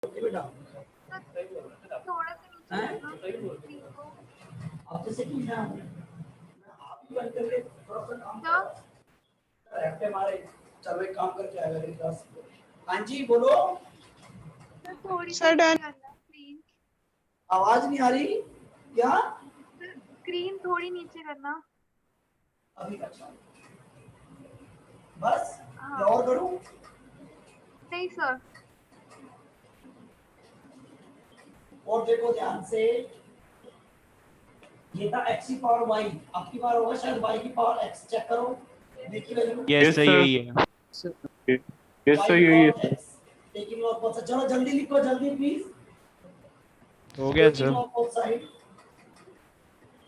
बेटा थोड़ा सा नीचे करना स्क्रीन को। आप जैसे कि मैं आप ही बंद करके थोड़ा सा काम क्या? करो रहते हमारे चलो एक काम करके आएगा मेरी क्लास। हाँ जी बोलो। सर थोड़ी सी सर नीचे डन। करना स्क्रीन। आवाज नहीं आ रही क्या? सर स्क्रीन थोड़ी नीचे करना। अभी अच्छा बस या हाँ। और करूं? नहीं सर। और देखो ध्यान से ये था x की पावर y, आपकी बार होगा शायद y की पावर x। चेक करो v की वैल्यू। यस सर यही है। यस सर यही है sir. Taking log both side, चलो जल्दी लिखो जल्दी प्लीज। हो गया taking sir. Log both side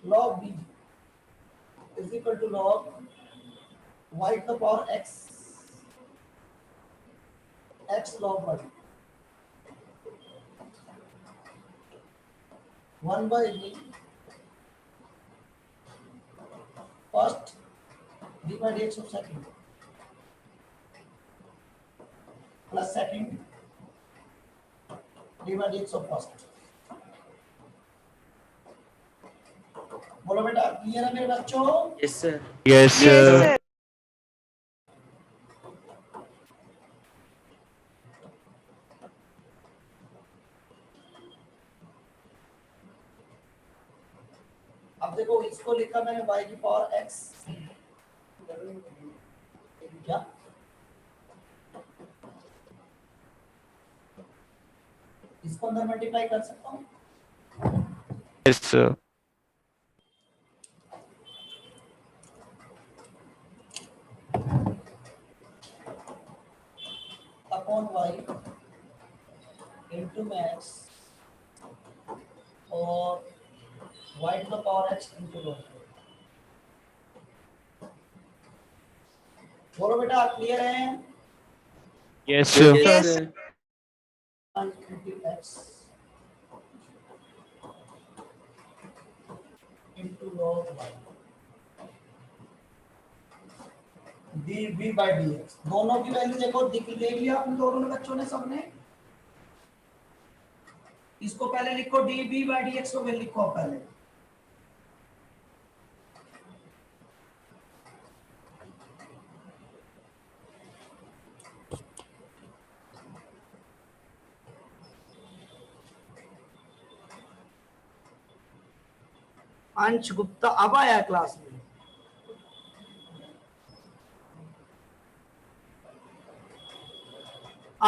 log b is equal to log y to the power x x log y 1 by v first d by dx of second plus second d by dx of first। बोलो बेटा clear है मेरे बच्चों? Yes sir. Yes yes sir. Sir. अब देखो इसको लिखा मैंने y की पावर x क्या इसको अंदर मल्टीप्लाई कर सकता हूँ। Yes sir. Upon y into max और y to the power x into log। बोलो बेटा क्लियर है? Yes sir. Yes sir. into x into log y dv by dx। दोनों की वैल्यू देखो दिख ले लिया अपन दोनों ने बच्चों ने सबने। इसको पहले लिखो dv by dx को वैल्यू लिखो पहले। अंश गुप्ता अब आया क्लास में।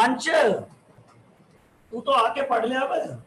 अंश तू तो आके पढ़ ले अब।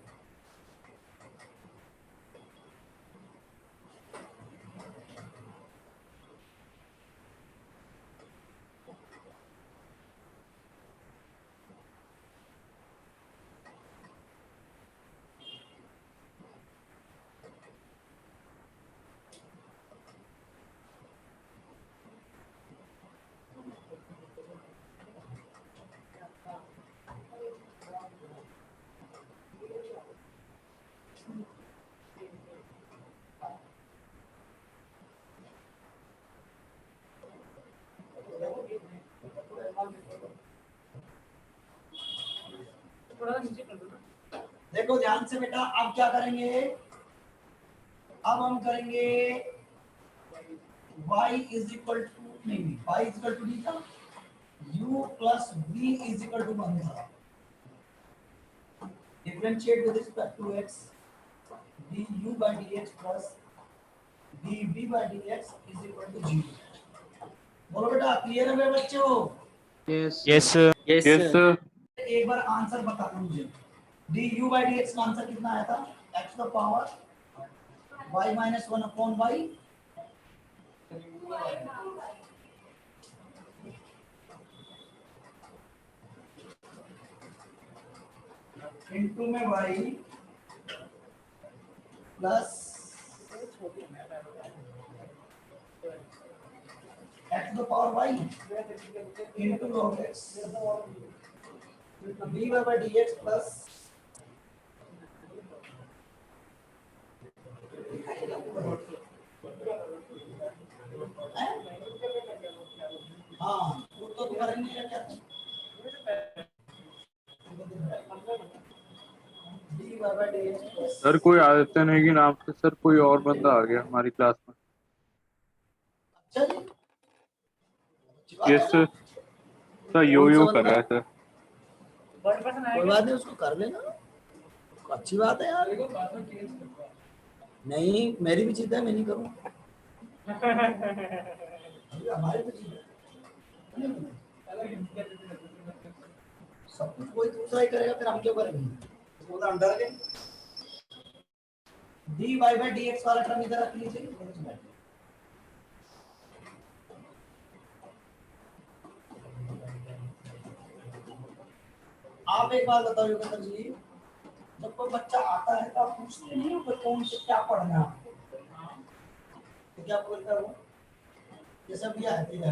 देखो ध्यान से बेटा अब क्या करेंगे? अब हम करेंगे y इज इक्वल टू नहीं y is equal to d था u plus v is equal to 1 था। Differentiate with respect to x du by dx plus dv by dx is equal to 0। बोलो बेटा क्लियर है मेरे बच्चों? Yes yes sir. Yes yes sir. Sir. एक बार answer बताना मुझे। du by dx का आंसर कितना आया था? x to the power y minus 1 upon y into में y plus x to the power y into log x dy by dx plus हाँ वो तो करेंगे क्या? dx सर कोई आदित्य नहीं के नाम से सर कोई और बंदा आ गया हमारी क्लास में। अच्छा जी, अच्छी बात यस है सर। ना। सर यो कौन सा यो कर बंदा? रहा है सर। बर्ड पर्सन कोई आएगा। बात नहीं, उसको कर लेना, अच्छी बात है यार। नहीं, मेरी भी जीत है, मैं नहीं करूँ, हमारी भी जीत है। सब कुछ कोई दूसरा ही करेगा, फिर हम क्यों करेंगे? वो तो हम डर गए। dy by dx वाला टर्म इधर रख लीजिए। आप एक बात बताओ योगेंद्र जी, जब कोई बच्चा आता है तो आप पूछते नहीं हो कि कौन से क्या पढ़ना है, तो क्या बोलता है वो? ये सब ये आती है।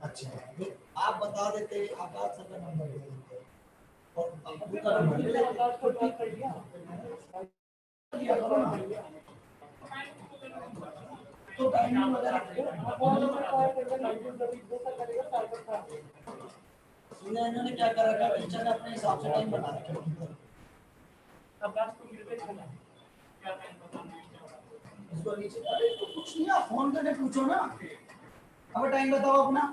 अच्छा, फिर आप बता देते, आकाश सर का नंबर दे देते और अब्बू का नंबर ले लेते, दिया करो ना। तो टाइमिंग वगैरह इन्होंने क्या कर रखा है, टीचर ने अपने हिसाब से टाइम बना रखा है। इसको नीचे, अरे तो कुछ नहीं, आप फोन करके पूछो ना, अब टाइम बताओ अपना।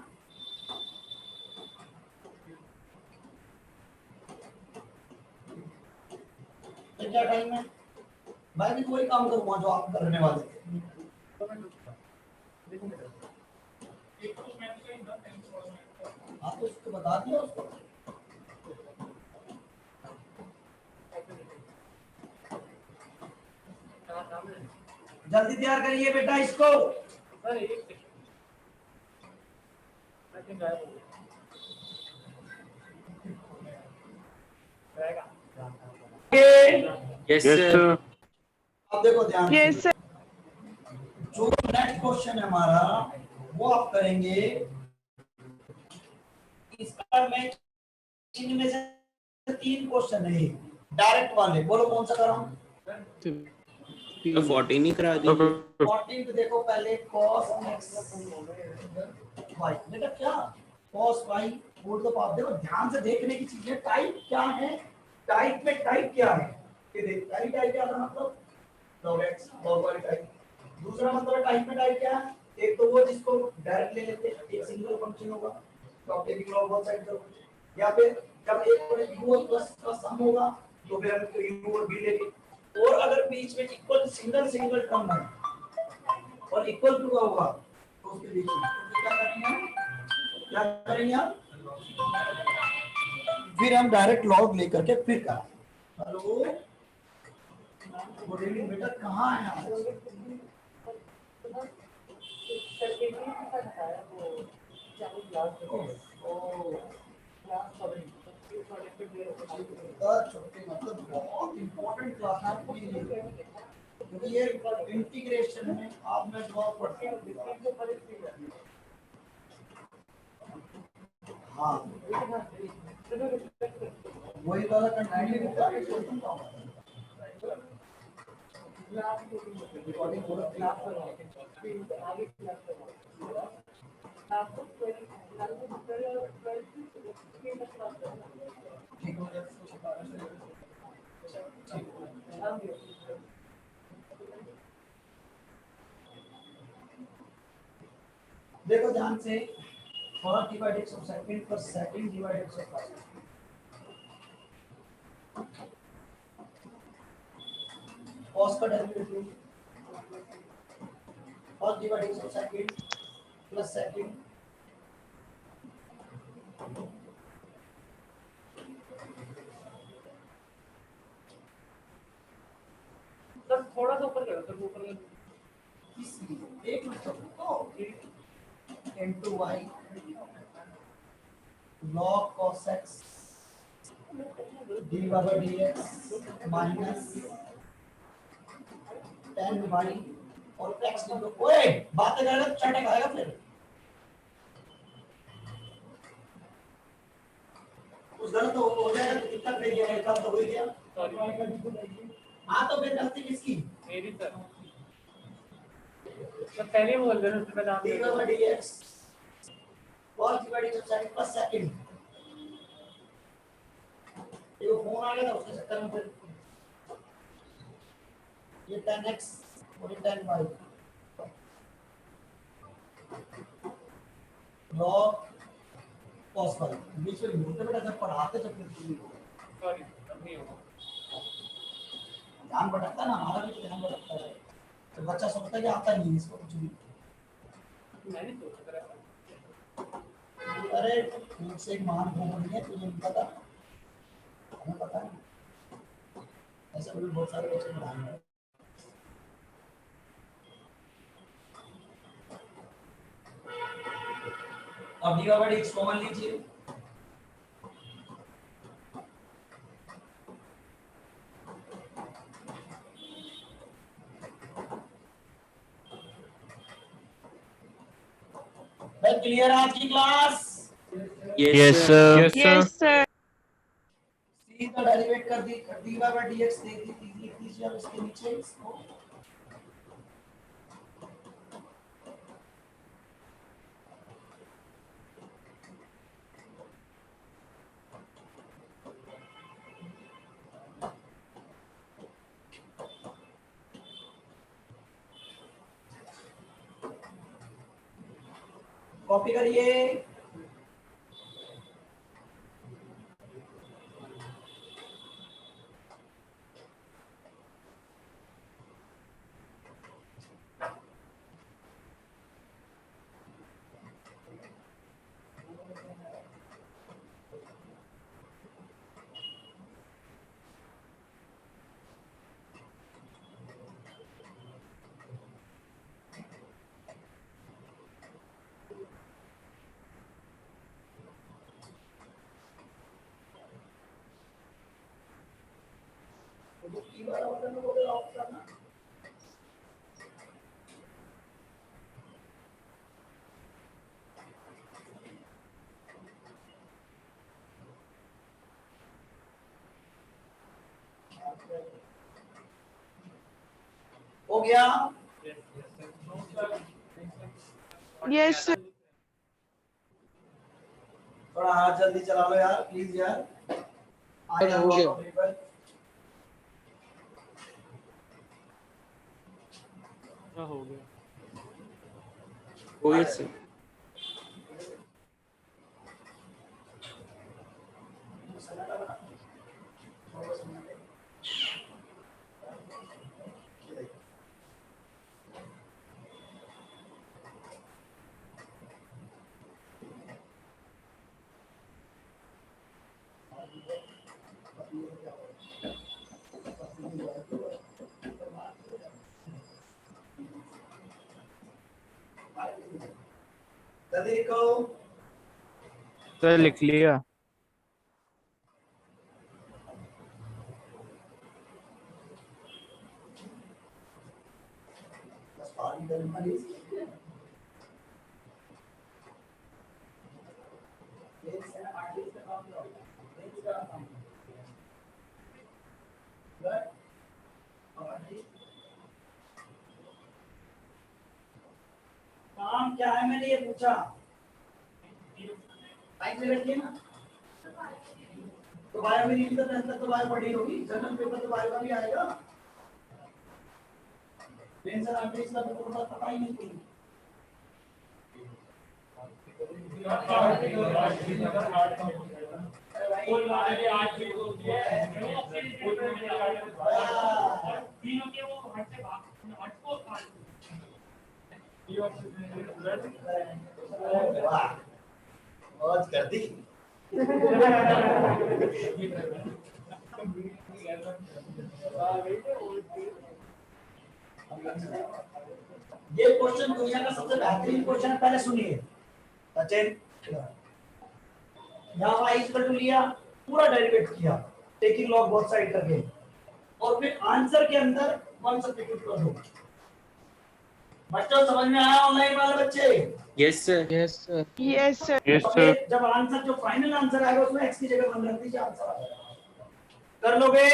तो क्या टाइम है? मैं भी वही काम करूंगा जो आप करने वाले थे। आप तो उसको बता दिया उसको। जल्दी तैयार करिए बेटा इसको। Yes yes sir. सर। अब देखो ध्यान यस से, जो नेक्स्ट क्वेश्चन है हमारा वो आप करेंगे। इसका मैं इनमें से 3 क्वेश्चन है डायरेक्ट वाले, बोलो कौन सा कराऊं? 14 ही करा दीजिए। 14 पे देखो पहले cos x y, बेटा क्या cos y बोल दो, आप देखो ध्यान से देखने की चीज है। टाइप क्या है, टाइप में टाइप क्या है, ये देख पहली टाइप क्या था, मतलब log x log y type. दूसरा मतलब टाइप में टाइप क्या है, एक तो वो जिसको डायरेक्ट ले लेते हैं, एक सिंगल फंक्शन होगा तो आप टेकिंग log बोथ साइड करो, या फिर जब एक और u और प्लस का सम होगा तो फिर हम u और b लेंगे, और अगर बीच में इक्वल सिंगल सिंगल टर्म है और इक्वल टू का होगा तो उसके बीच में तो क्या करेंगे हम, क्या करेंगे हम, फिर हम डायरेक्ट लॉग लेकर के फिर का। हेलो गुड इवनिंग बेटा, कहाँ है आप? छुट्टी मतलब बहुत इंपॉर्टेंट क्लास है आपके लिए, क्योंकि ये इंटीग्रेशन में आप में बहुत पढ़ते हैं। हाँ वही वाला कंटिन्यू होगा, रिकॉर्डिंग पूरा क्लास देखो ध्यान से, first divided by second plus second divided by first, cos का derivative first divided by second plus second, sir थोड़ा सा ऊपर करो सर, ऊपर करो। इसलिए एक मिनट रुको, into y log cos x dy by dx minus tan y और x लिखो। ओए बातें करेगा तो चाटे खाएगा फिर, उस गलत हो जाएगा तो दिक्कत नहीं है, कल तो हो गया। हाँ तो फिर गलती किसकी? मेरी सर, मैं पहले बोल रहा हूँ, उसमें नाम dy by dx cos divided by sin plus second ये वो फोन आ गया था उसके चक्कर में फिर ये 10x और ये 10y log cos y बीच में होते बेटा जब पढ़ाते जब सॉरी अब नहीं होगा। ध्यान भटकता है ना, हमारा भी तो ध्यान भटकता है, तो बच्चा सोचता है कि आता नहीं है इसको कुछ भी। मैंने सोचा था अरे मुझसे एक महान भूमि है, तुझे नहीं पता, हमें पता है, ऐसे भी बहुत सारे बच्चे पढ़ाएंगे। अब D over D x common लीजिए, भाई क्लियर आज की class? Yes, sir. Yes, sir. सीधा डेरिवेट कर दी डी ओवर डी एक्स दे दी, लिख दीजिए अब इसके नीचे इसको। कॉपी करिए, हो गया? Yes, sir. थोड़ा हाथ जल्दी चला लो यार प्लीज यार। हो गया। क्या हो गया? हो गया सर। जल्दी लिखो। Sir, लिख लिया। बस पानी गर्म करिए। काम क्या है मैंने ये पूछा, टाइम में रखिए ना। तो बायो में नहीं तो तो बायो पढ़ी होगी, जनरल पेपर तो बायो का भी आएगा। टेंशन आर्टिस्ट का तो पता ही नहीं कोई। वाह, बहुत कर दी। ये क्वेश्चन दुनिया का सबसे बेहतरीन क्वेश्चन है, पहले सुनिए। सचिन यहाँ y इक्वल टू लिया, पूरा डेरिवेट किया टेकिंग लॉग बोथ साइड करके, और फिर आंसर के अंदर 1 सब्स्टिट्यूट कर दो। बच्चों समझ में आया ऑनलाइन वाले बच्चे? Yes sir. Yes sir. Yes, sir. Yes, अब sir. ये जब आंसर जो फाइनल आंसर आएगा उसमें x की जगह 1 रख दीजिए, आंसर आ जाएगा। कर लोगे?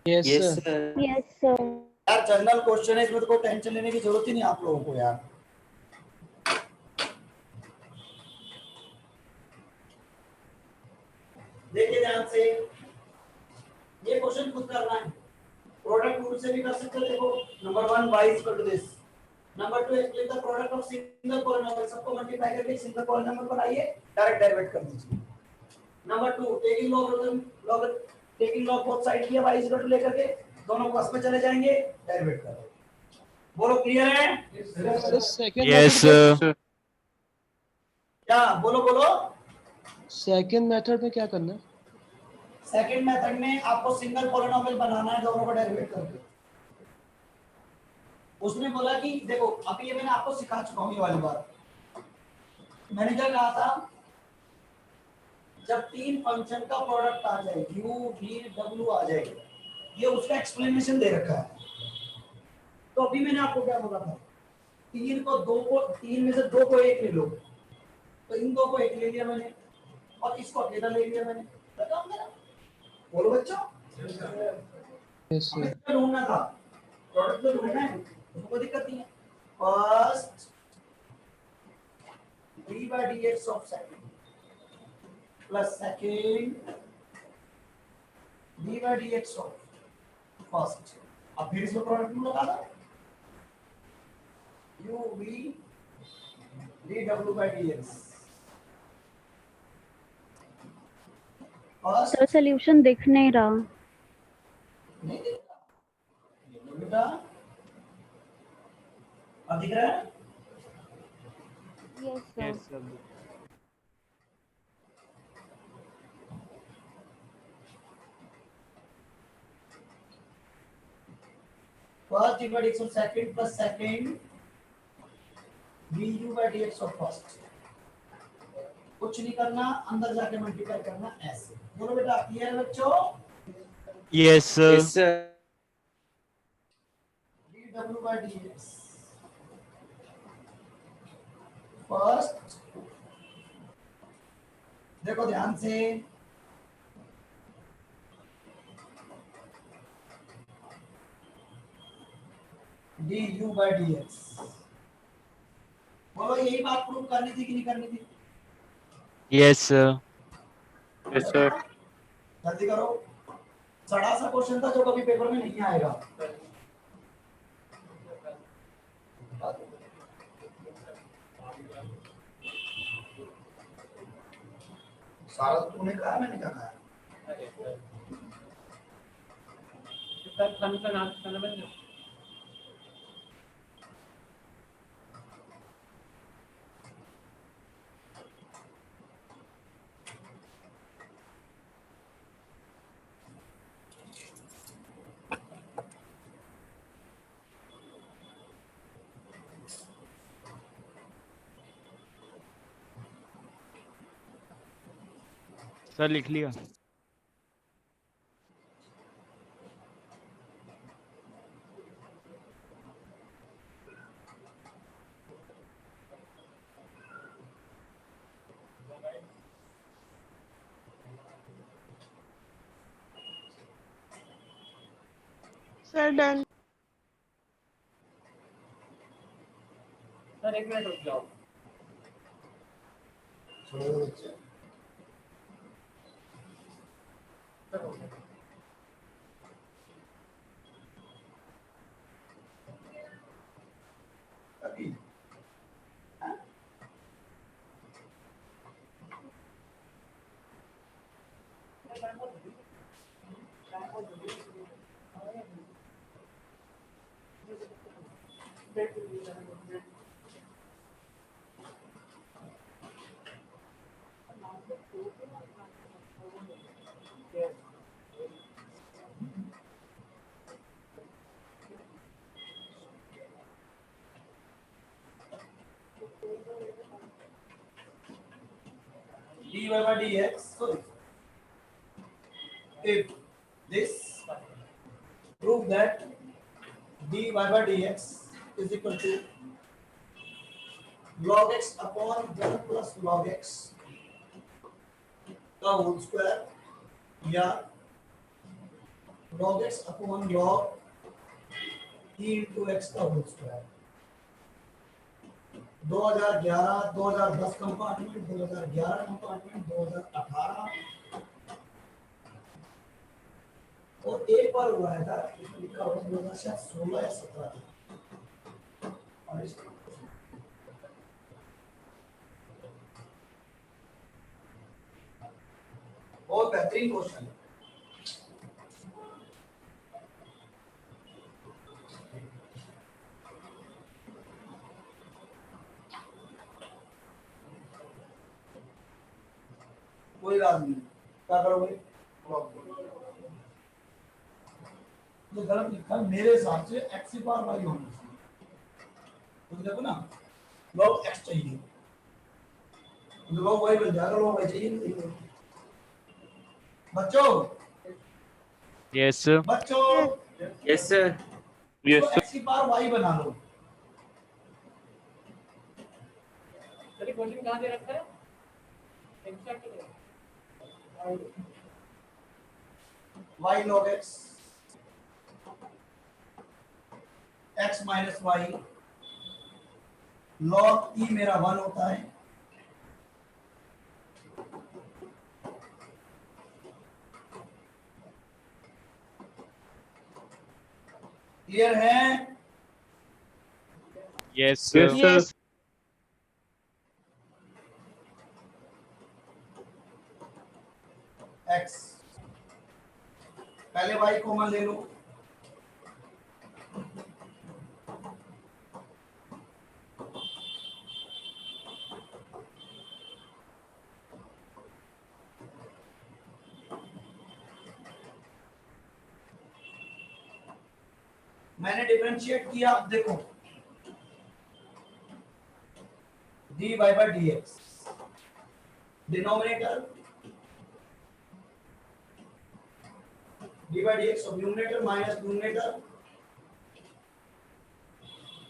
Yes sir. Yes, sir. यार जनरल क्वेश्चन है, इसमें तो कोई टेंशन लेने की जरूरत ही नहीं आप लोगों को यार। देखिए ध्यान से, ये क्वेश्चन खुद करना है, प्रोडक्ट रूल से भी कर सकते हो। देखो नंबर 1 y इक्वल टू दिस, number 2 explain the product of single polynomial, सबको मल्टीप्लाई करके सिंगल पॉलिनोमियल बनाइए, डायरेक्ट डेरिवेट कर दीजिए। Number 2 taking log taking log both side किया y इक्वल टू लेकर के दोनों प्लस में चले जाएंगे, डेरिवेट कर दो। बोलो क्लियर है? Yes, sir. क्या बोलो बोलो। सेकंड मेथड में क्या करना है? सेकंड मेथड में आपको सिंगल पॉलिनोमियल बनाना है दोनों को डेरिवेट करके। उसने बोला कि देखो अभी ये मैंने आपको सिखा चुका हूं, ये वाली बात मैंने क्या कहा था, जब तीन फंक्शन का प्रोडक्ट आ जाए u v w आ जाए, ये उसका एक्सप्लेनेशन दे रखा है। तो अभी मैंने आपको क्या बोला था, तीन में से दो को एक ले लो, तो इन दो को एक ले लिया मैंने और इसको अकेला ले लिया मैंने, बताओ मेरा, बोलो बच्चों। Yes sir. हमें ढूंढना था, प्रोडक्ट तो ढूंढना है, उसमें कोई दिक्कत नहीं है। First d by dx of second plus second d by dx of first, अब फिर इसमें प्रोडक्ट में लगा दो, u v dw by dx। First sir solution दिख नहीं रहा। नहीं दिख रहा बेटा, अब दिख रहा है? Yes sir. Yes, sir. First d by dx of second plus second du by dx of first, कुछ नहीं करना, अंदर जाके मल्टीप्लाई करना ऐसे। बोलो बेटा क्लियर है बच्चों? Yes, sir. Yes, sir. dw by dx first, देखो ध्यान से, du by dx, बोलो यही बात प्रूव करनी थी कि नहीं करनी थी? Yes, sir. Yes, sir. जल्दी करो, सड़ा सा क्वेश्चन था जो कभी पेपर में नहीं आएगा। सारा तो तूने कहा, मैंने क्या कहा? सर लिख लिया। Sir done. सर एक मिनट रुक जाओ। छोड़ो बच्चे, अभी हाँ? dy by dx, sorry, if this prove that dy by dx is equal to log x upon 1 plus log x का होल स्क्वायर या log x upon log e into x का होल स्क्वायर। 2011, 2010 कंपार्टमेंट, 2011 कंपार्टमेंट, 2018 और एक बार हुआ है था, इसमें लिखा हुआ 2016 या 17 और बहुत बेहतरीन क्वेश्चन है। कोई बात नहीं, क्या करोगे? जो गलत लिखा है मेरे हिसाब से एक्स बार वाई होना चाहिए। तो देखो ना, लॉग एक्स चाहिए, तो लॉग वाई बन जाएगा, लॉग वाई चाहिए नहीं। बच्चों Yes, sir. बच्चों यस सर। तो एक्स की पावर वाई बना लो। चलिए क्वेश्चन कहाँ दे रखा है? एग्जैक्ट है। y log x x minus y log e मेरा 1 होता है, क्लियर है? Yes, sir. Yes, sir. x पहले y कॉमन ले लो, मैंने डिफरेंशिएट किया, अब देखो dy by dx denominator dy by dx of numerator minus numerator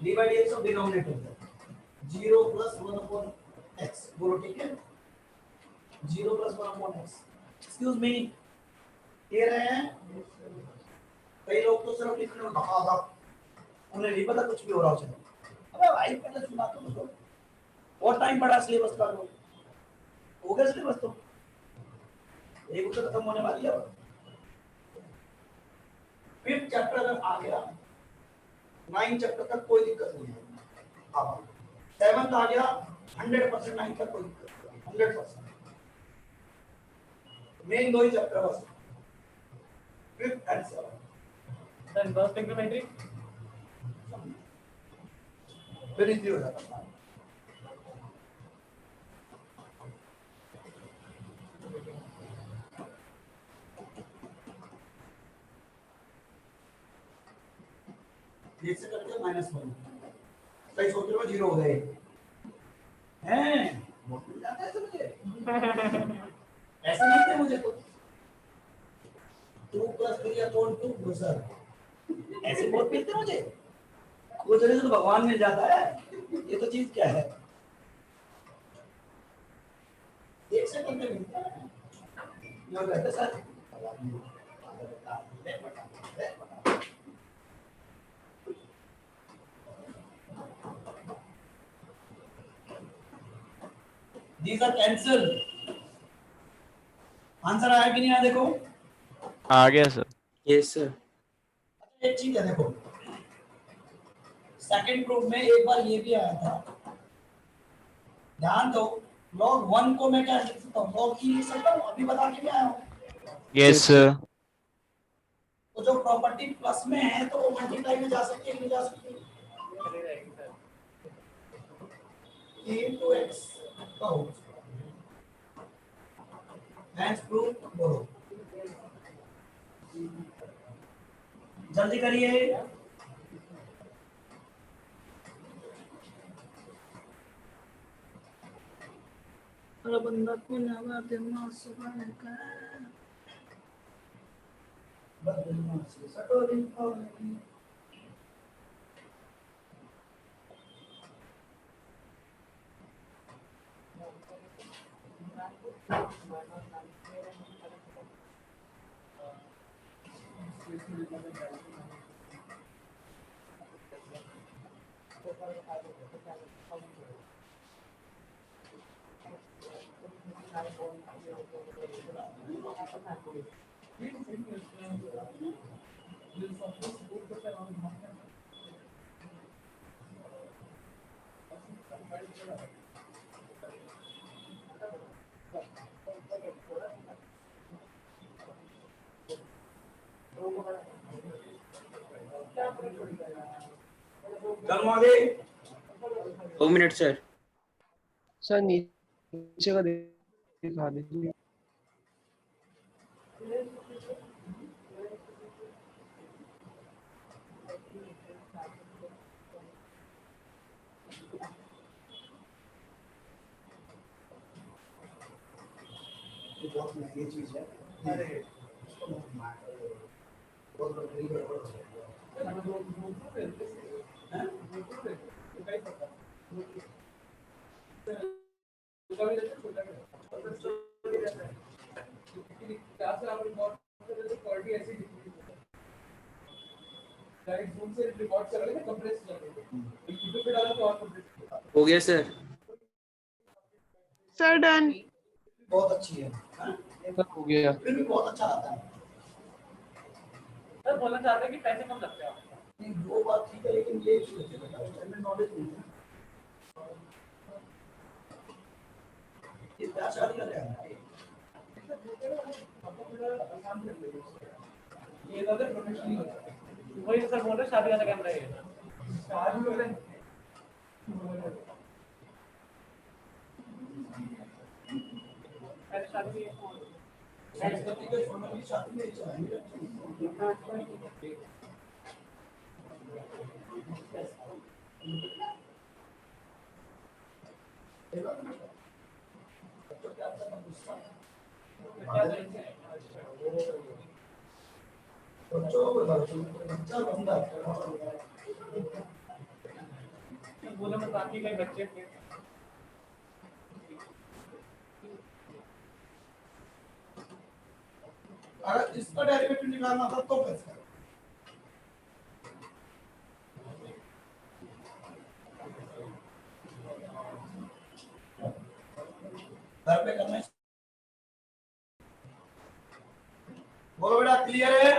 dy by dx of denominator 0 plus 1 upon x, बोलो ठीक है? 0 plus 1 upon x, excuse me, ये रहे हैं। कई लोग तो सिर्फ लिखने में धक्का था, उन्हें नहीं पता कुछ भी हो रहा हो। चलो अबे भाई पहले सुना तो मुझको, और टाइम पड़ा सिलेबस का, लो हो गया सिलेबस तो एक तो खत्म होने वाली है। फिफ्थ चैप्टर अगर आ गया, 9 चैप्टर तक कोई दिक्कत नहीं है। हाँ 7th आ गया 100% 9 तक कोई दिक्कत नहीं, 100% मेन 2 ही चैप्टर बस, 5th and 7th। Then first इंक्रीमेंटरी फिर इजी हो जाता है। से करके -1 सही सोच रहे हो, 0 हो गए हैं, बहुत मिल जाता है मुझे ऐसे नहीं थे मुझे तो 2 + 3 या 2 सर, ऐसे बहुत मिलते मुझे, वो जगह तो भगवान मिल जाता है। ये तो चीज क्या है, 1 सेकंड में मिलता है। ये कहते sir These are cancelled। Answer आया कि नहीं आया देखो? आ गया सर। Yes sir. एक चीज है देखो, सेकंड ग्रुप में एक बार ये भी आया था, ध्यान दो, log 1 को मैं क्या लिख सकता हूँ? log e लिख सकता हूँ, अभी बता के भी आया हूँ। Yes, sir. तो जो प्रॉपर्टी प्लस में है तो वो मल्टीप्लाई में जा सकती है, नहीं जा सकती? a into x का हो, हैंस प्रूफ बोलो, जल्दी करिए। अरे बंदा को नवा देना सुबह का बदलना से सटोरी पानी। चलो आगे। 2 मिनट सर। सर नीचे का दिखा दीजिए। ये बहुत महंगी चीज है। अरे इसको मत मार। बहुत बड़ी गड़बड़ हो जाएगी। हैं? हो गया सर। Sir done. बहुत अच्छी है। हैं? सर हो गया। फिर भी बहुत अच्छा आता है। सर बोलना चाहते हैं कि पैसे कम लगते हैं आपको। नहीं वो बात ठीक है लेकिन ये जनरल नॉलेज नहीं है। ये क्या शादी का है? ये ज़्यादा प्रोफेशनल होता है। वही तो सर बोल रहे हैं, शादी वाला कैमरा है ये। शादी वाला ऐसे शादी है। संस्कृति के फोटो की शादी में चाहिए। बोले मैं बाकी कई बच्चे थे। अगर इसका डेरिवेटिव निकालना था तो कैसे? घर पे करना है। बोलो बेटा क्लियर है?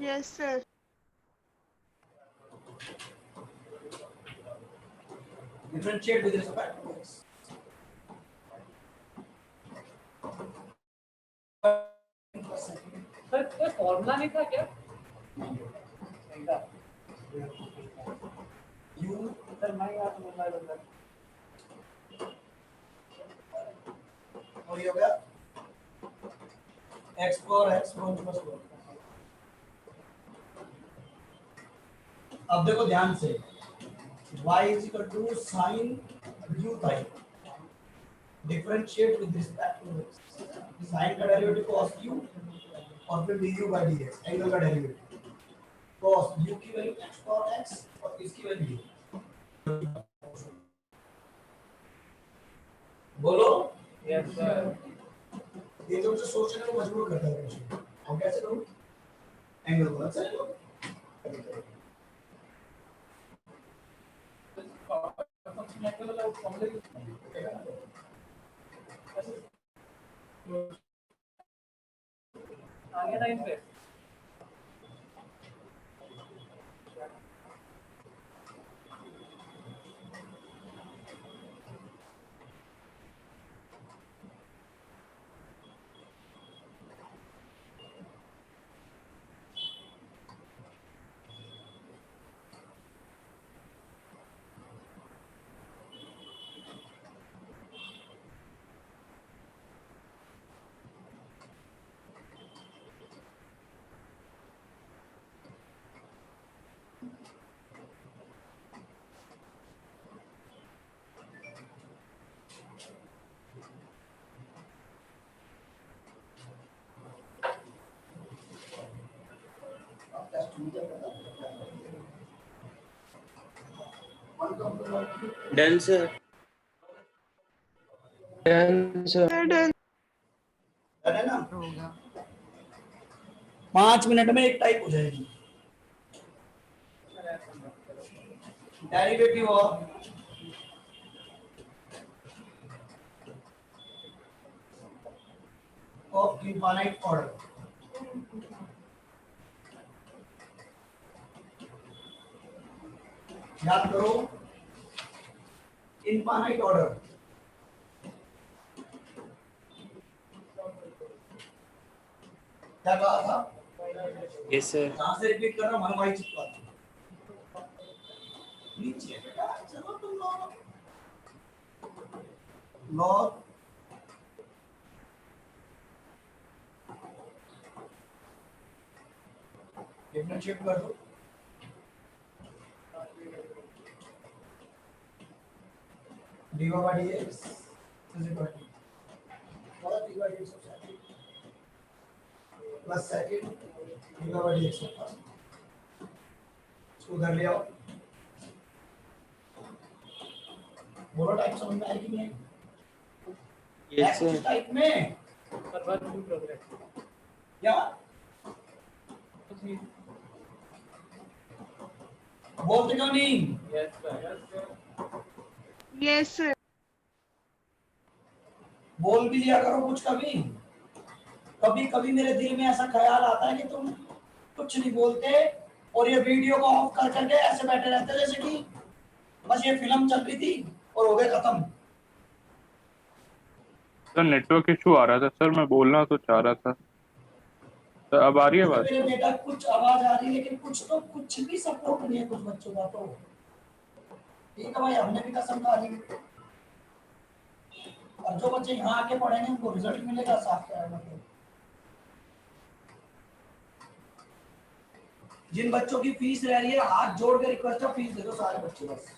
Yes sir. Differentiate with respect to x. Sir कोई फॉर्मूला नहीं था क्या? नहीं था। U सर मैं यहाँ से मोबाइल अंदर। और ये हो गया x पर x प्लस 1। अब देखो ध्यान से y is equal to sin u theta differentiate with respect to x। sin का डेरिवेटिव cos u और फिर du by dx एंगल का डेरिवेटिव cos u की वैल्यू x cos x और इसकी वैल्यू बोलो। Yes sir. ये जो मुझे सोचने को मजबूर करता है क्वेश्चन। अब कैसे करूं? एंगल को अच्छा लो। आगे लाइन पे। Done sir. Done sir. Sir done. है ना? 5 मिनट में एक टाइप हो जाएगी। Derivative of of infinite order. याद करो इनफाइनाइट ऑर्डर। क्या कहा था? Yes sir. कहां से रिपीट कर रहा हूं? मनमाई चिपका नीचे बेटा, चलो तुम लोग लॉग डिफरेंशिएट कर दो। dy by dx is equal to what? dy by dx of second plus second dy by dx of first। इसको उधर ले आओ। बोलो टाइप समझ में आएगी नहीं? यस किस सर। टाइप में? Sir work in progress. क्या बोलते क्यों नहीं? Yes sir. Yes, sir. बोल भी लिया करो कुछ। कभी कभी कभी मेरे दिल में ऐसा ख्याल आता है कि तुम कुछ नहीं बोलते और ये वीडियो को ऑफ कर करके ऐसे बैठे रहते हो जैसे कि बस ये फिल्म चल रही थी और हो गए खत्म। सर नेटवर्क इशू आ रहा था सर, मैं बोलना तो चाह रहा था। सर अब आ रही है बात? मेरे बेटा कुछ आवाज आ रही है लेकिन कुछ तो कुछ भी सपोर्ट नहीं है कुछ बच्चों का। तो ठीक है भाई, हमने भी कसम खा ली और जो बच्चे यहाँ आके पढ़ेंगे उनको रिजल्ट मिलेगा साफ क्या है मतलब। जिन बच्चों की फीस रह रही है हाथ जोड़ के रिक्वेस्ट है फीस दे दो सारे बच्चे बस।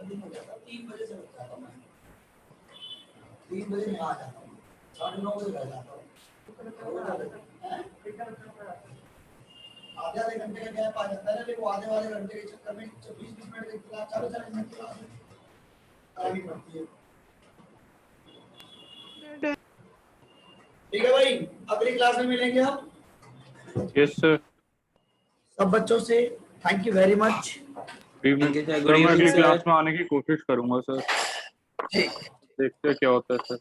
दिन हो जाता, 3 बजे से उठ जाता हूँ मैं, 3 बजे मैं आ जाता हूँ, 9:30 बजे घर जाता हूँ। आधे घंटे का गैप आ जाता है ना, लेकिन आधे वाले घंटे के चक्कर में 20-20 मिनट की क्लास चालू चलेगी, क्लास आगे बढ़ती है। ठीक है भाई, अगली क्लास में मिलेंगे हम। Yes sir. सब बच्चों से थैंक यू वेरी मच। मैं अगली क्लास में आने की कोशिश करूंगा सर, ठीक, देखते हैं क्या होता है सर।